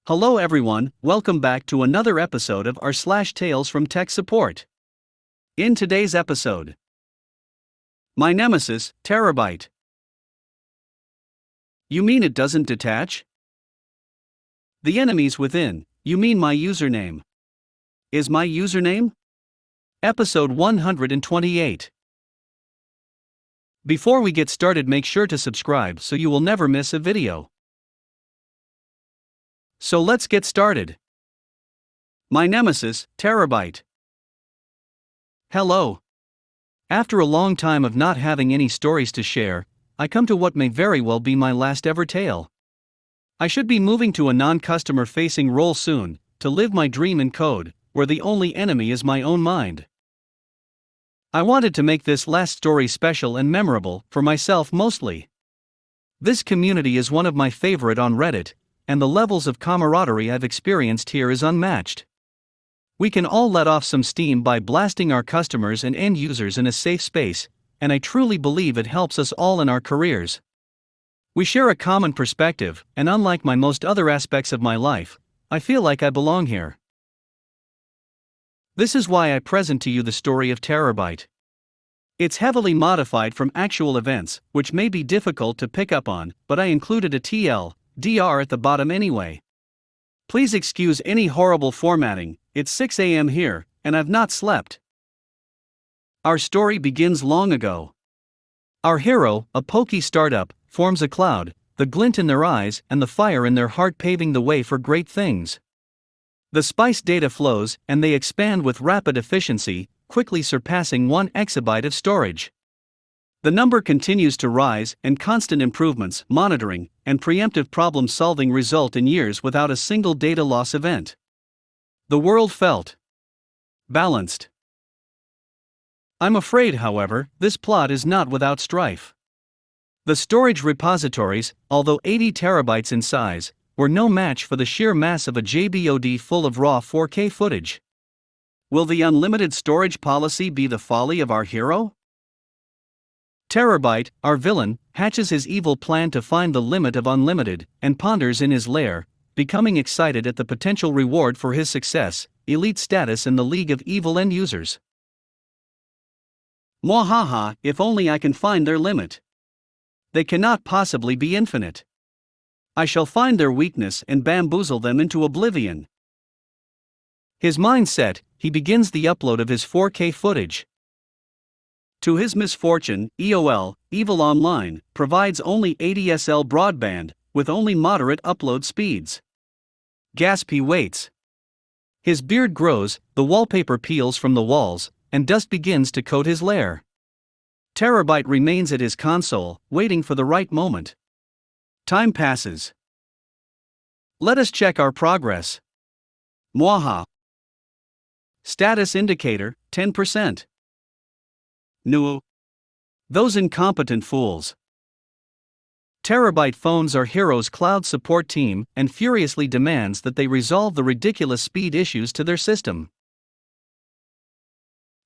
Hello everyone, welcome back to another episode of r// Tales from Tech Support. In today's episode, my nemesis, TERRORBYTE. You mean it doesn't detach? The enemies within, you mean my username. Is my username? Episode 128. Before we get started, make sure to subscribe so you will never miss a video. So let's get started. My nemesis, TERRORBYTE. Hello. After a long time of not having any stories to share, I come to what may very well be my last ever tale. I should be moving to a non-customer facing role soon, to live my dream in code, where the only enemy is my own mind. I wanted to make this last story special and memorable, for myself mostly. This community is one of my favorite on Reddit, and the levels of camaraderie I've experienced here is unmatched. We can all let off some steam by blasting our customers and end users in a safe space, and I truly believe it helps us all in our careers. We share a common perspective, and unlike my most other aspects of my life, I feel like I belong here. This is why I present to you the story of TERRORBYTE. It's heavily modified from actual events, which may be difficult to pick up on, but I included a TLDR at the bottom anyway. Please excuse any horrible formatting, it's 6 a.m. here, and I've not slept. Our story begins long ago. Our hero, a pokey startup, forms a cloud, the glint in their eyes and the fire in their heart paving the way for great things. The spice data flows, and they expand with rapid efficiency, quickly surpassing 1 exabyte of storage. The number continues to rise, and constant improvements, monitoring, and preemptive problem-solving result in years without a single data loss event. The world felt balanced. I'm afraid, however, this plot is not without strife. The storage repositories, although 80 terabytes in size, were no match for the sheer mass of a JBOD full of raw 4K footage. Will the unlimited storage policy be the folly of our hero? TERRORBYTE, our villain, hatches his evil plan to find the limit of unlimited, and ponders in his lair, becoming excited at the potential reward for his success, elite status in the league of evil end users. Mwahaha, if only I can find their limit. They cannot possibly be infinite. I shall find their weakness and bamboozle them into oblivion. His mind set, he begins the upload of his 4K footage. To his misfortune, EOL, Evil Online, provides only ADSL broadband, with only moderate upload speeds. Gasp, he waits. His beard grows, the wallpaper peels from the walls, and dust begins to coat his lair. TERRORBYTE remains at his console, waiting for the right moment. Time passes. Let us check our progress. Mwaha. Status indicator, 10%. No. Those incompetent fools. TERRORBYTE phones our hero's cloud support team and furiously demands that they resolve the ridiculous speed issues to their system.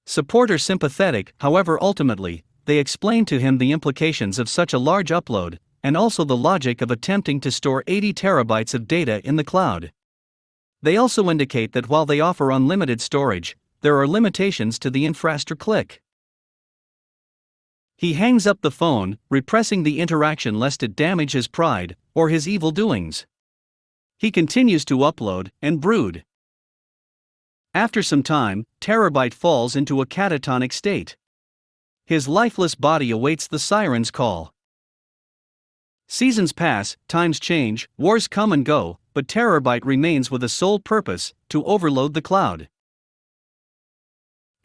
Support are sympathetic, however, ultimately, they explain to him the implications of such a large upload, and also the logic of attempting to store 80 terabytes of data in the cloud. They also indicate that while they offer unlimited storage, there are limitations to the infrastructure. Click. He hangs up the phone, repressing the interaction lest it damage his pride, or his evil doings. He continues to upload, and brood. After some time, TERRORBYTE falls into a catatonic state. His lifeless body awaits the siren's call. Seasons pass, times change, wars come and go, but TERRORBYTE remains with a sole purpose, to overload the cloud.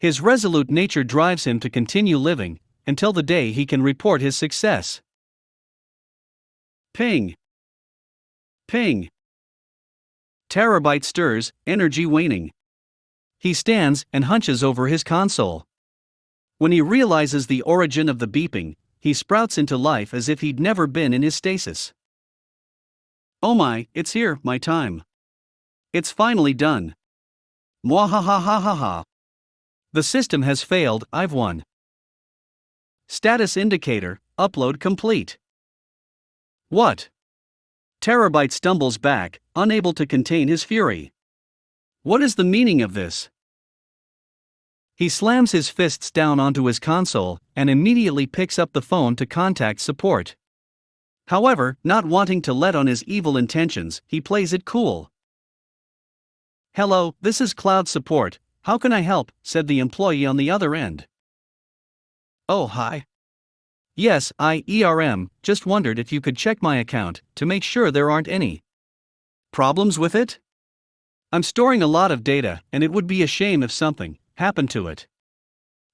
His resolute nature drives him to continue living, until the day he can report his success. Ping. Ping. TERRORBYTE stirs, energy waning. He stands and hunches over his console. When he realizes the origin of the beeping, he sprouts into life as if he'd never been in his stasis. Oh my, it's here, my time. It's finally done. Mwahahahaha. The system has failed, I've won. Status indicator, upload complete. What? Terabyte stumbles back, unable to contain his fury. What is the meaning of this? He slams his fists down onto his console and immediately picks up the phone to contact support. However, not wanting to let on his evil intentions, he plays it cool. "Hello, this is cloud support. How can I help?" said the employee on the other end. "Oh, hi. Yes, just wondered if you could check my account to make sure there aren't any problems with it? I'm storing a lot of data, and it would be a shame if something happened to it."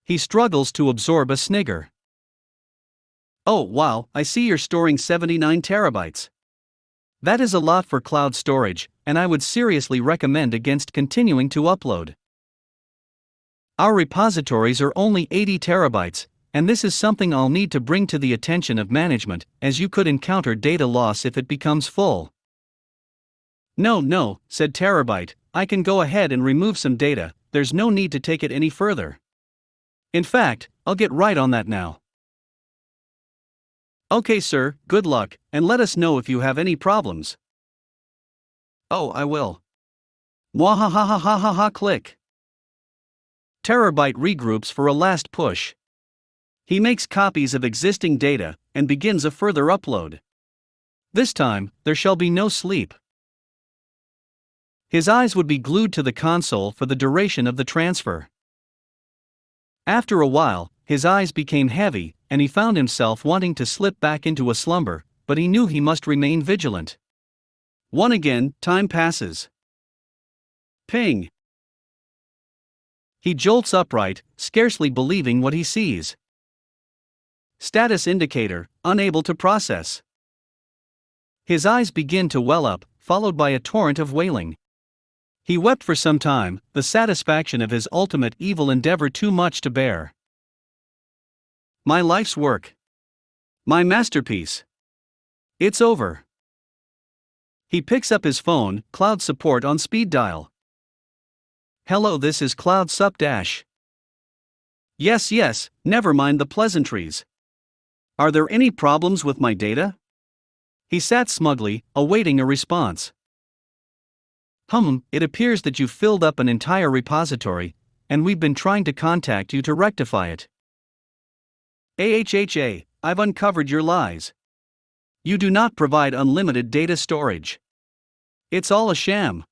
He struggles to absorb a snigger. "Oh, wow, I see you're storing 79 terabytes. That is a lot for cloud storage, and I would seriously recommend against continuing to upload. Our repositories are only 80 terabytes, and this is something I'll need to bring to the attention of management, as you could encounter data loss if it becomes full." No, said Terabyte, "I can go ahead and remove some data, there's no need to take it any further. In fact, I'll get right on that now." "Okay, sir, good luck, and let us know if you have any problems." "Oh, I will." Mwahahahahaha click. Terabyte regroups for a last push. He makes copies of existing data and begins a further upload. This time, there shall be no sleep. His eyes would be glued to the console for the duration of the transfer. After a while, his eyes became heavy, and he found himself wanting to slip back into a slumber, but he knew he must remain vigilant. Again, time passes. Ping! He jolts upright, scarcely believing what he sees. Status indicator, unable to process. His eyes begin to well up, followed by a torrent of wailing. He wept for some time, the satisfaction of his ultimate evil endeavor too much to bear. My life's work. My masterpiece. It's over. He picks up his phone, cloud support on speed dial. "Hello, this is Cloud Sup Dash." Yes, never mind the pleasantries. Are there any problems with my data?" He sat smugly, awaiting a response. It appears that you filled up an entire repository, and we've been trying to contact you to rectify it. I've uncovered your lies. You do not provide unlimited data storage. It's all a sham.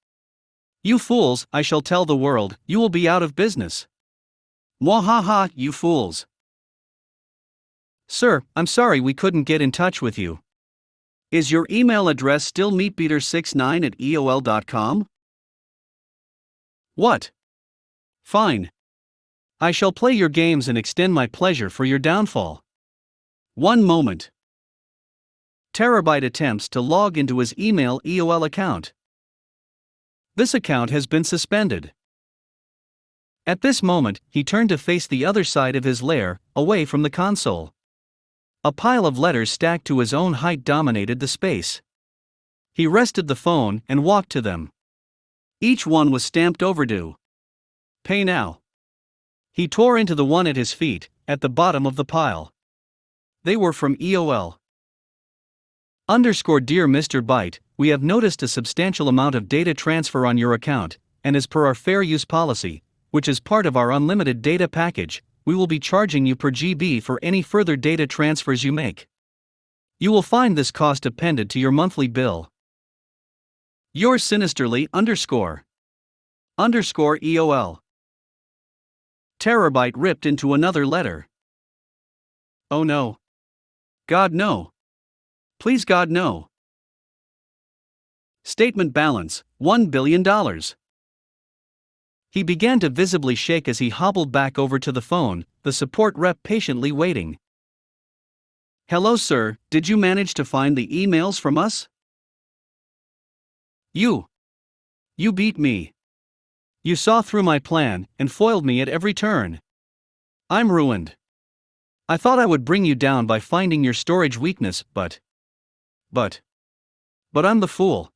You fools, I shall tell the world, you will be out of business. Mwahaha, you fools. Sir, I'm sorry we couldn't get in touch with you. Is your email address still meatbeater69@aol.com? What? Fine. I shall play your games and extend my pleasure for your downfall. One moment. Terabyte attempts to log into his email AOL account. This account has been suspended. At this moment, he turned to face the other side of his lair, away from the console. A pile of letters stacked to his own height dominated the space. He rested the phone and walked to them. Each one was stamped overdue. Pay now. He tore into the one at his feet, at the bottom of the pile. They were from EOL. Dear Mr. Byte, we have noticed a substantial amount of data transfer on your account, and as per our fair use policy, which is part of our unlimited data package, we will be charging you per GB for any further data transfers you make. You will find this cost appended to your monthly bill. Yours sinisterly _EOL. Terabyte ripped into another letter. Oh no. God no. Please God no. Statement balance, $1 billion. He began to visibly shake as he hobbled back over to the phone, the support rep patiently waiting. Hello sir, did you manage to find the emails from us? You beat me. You saw through my plan and foiled me at every turn. I'm ruined. I thought I would bring you down by finding your storage weakness, but I'm the fool.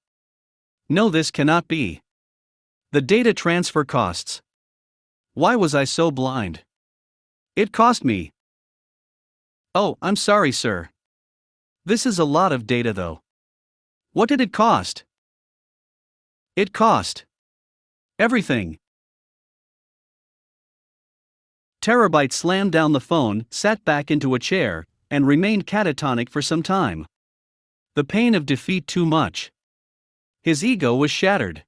No, this cannot be. The data transfer costs. Why was I so blind? It cost me. Oh, I'm sorry, sir. This is a lot of data though. What did it cost? It cost everything. TERRORBYTE slammed down the phone, sat back into a chair, and remained catatonic for some time. The pain of defeat too much. His ego was shattered.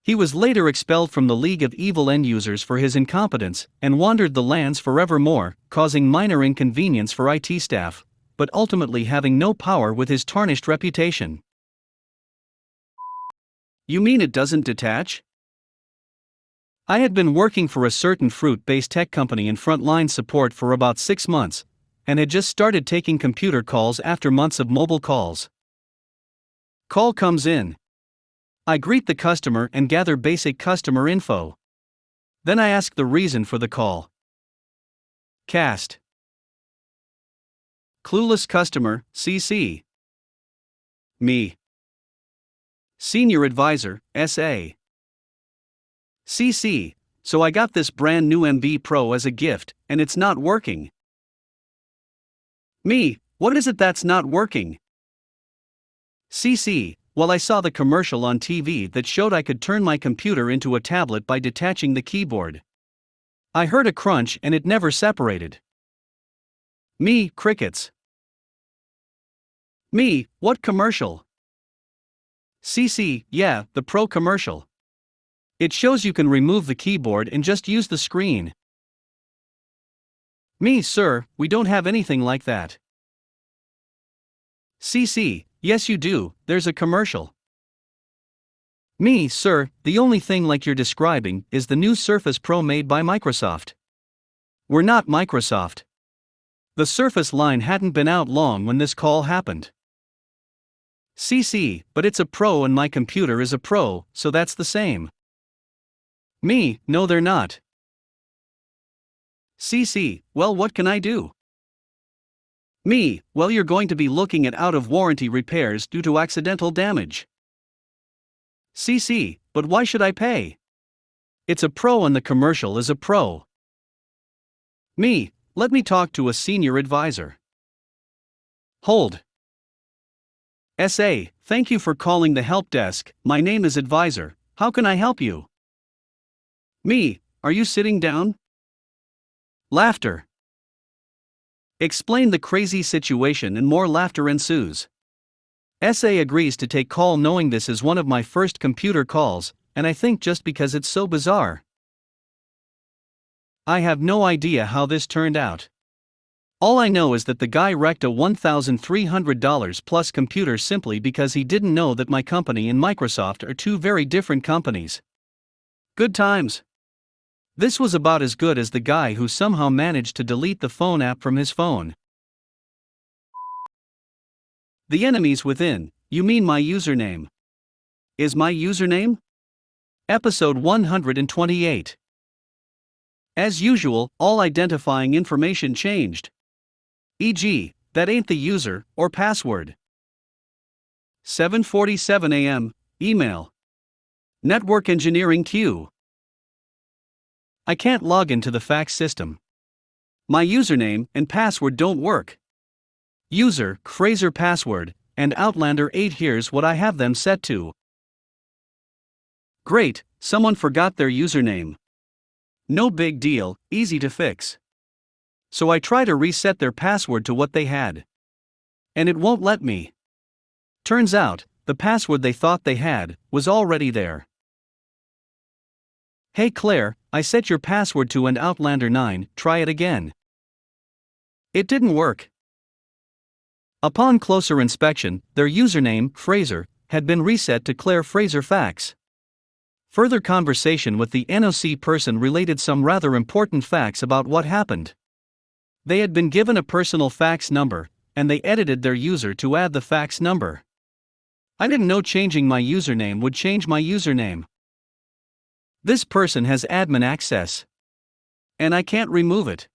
He was later expelled from the League of Evil End Users for his incompetence, and wandered the lands forevermore, causing minor inconvenience for IT staff, but ultimately having no power with his tarnished reputation. You mean it doesn't detach? I had been working for a certain fruit-based tech company in frontline support for about 6 months, and had just started taking computer calls after months of mobile calls. Call comes in. I greet the customer and gather basic customer info. Then I ask the reason for the call. Cast. Clueless customer, CC. Me. Senior advisor, SA. CC, so I got this brand new MB Pro as a gift, and it's not working. Me, what is it that's not working? CC, well, I saw the commercial on TV that showed I could turn my computer into a tablet by detaching the keyboard. I heard a crunch and it never separated. Me, crickets. Me, what commercial? CC, yeah, the Pro commercial. It shows you can remove the keyboard and just use the screen. Me, sir, we don't have anything like that. CC, yes you do, there's a commercial. Me, sir, the only thing like you're describing is the new Surface Pro made by Microsoft. We're not Microsoft. The Surface line hadn't been out long when this call happened. CC, but it's a Pro and my computer is a Pro, so that's the same. Me, no they're not. CC, well what can I do? Me, well you're going to be looking at out-of-warranty repairs due to accidental damage. CC, but why should I pay? It's a Pro and the commercial is a Pro. Me, let me talk to a senior advisor. Hold. SA, thank you for calling the help desk, my name is Advisor, how can I help you? Me, are you sitting down? Laughter. Explain the crazy situation and more laughter ensues. SA agrees to take call knowing this is one of my first computer calls, and I think just because it's so bizarre. I have no idea how this turned out. All I know is that the guy wrecked a $1,300 plus computer simply because he didn't know that my company and Microsoft are two very different companies. Good times. This was about as good as the guy who somehow managed to delete the phone app from his phone. The enemies within, you mean my username? Is my username? Episode 128. As usual, all identifying information changed. E.g., that ain't the user or password. 7:47 a.m. Email. Network engineering queue. I can't log into the fax system. My username and password don't work. User, Fraser password, and Outlander 8. Here's what I have them set to. Great, someone forgot their username. No big deal, easy to fix. So I try to reset their password to what they had. And it won't let me. Turns out, the password they thought they had was already there. Hey Claire, I set your password to an Outlander 9, try it again. It didn't work. Upon closer inspection, their username, Fraser, had been reset to Claire Fraser Fax. Further conversation with the NOC person related some rather important facts about what happened. They had been given a personal fax number, and they edited their user to add the fax number. I didn't know changing my username would change my username. This person has admin access. And I can't remove it.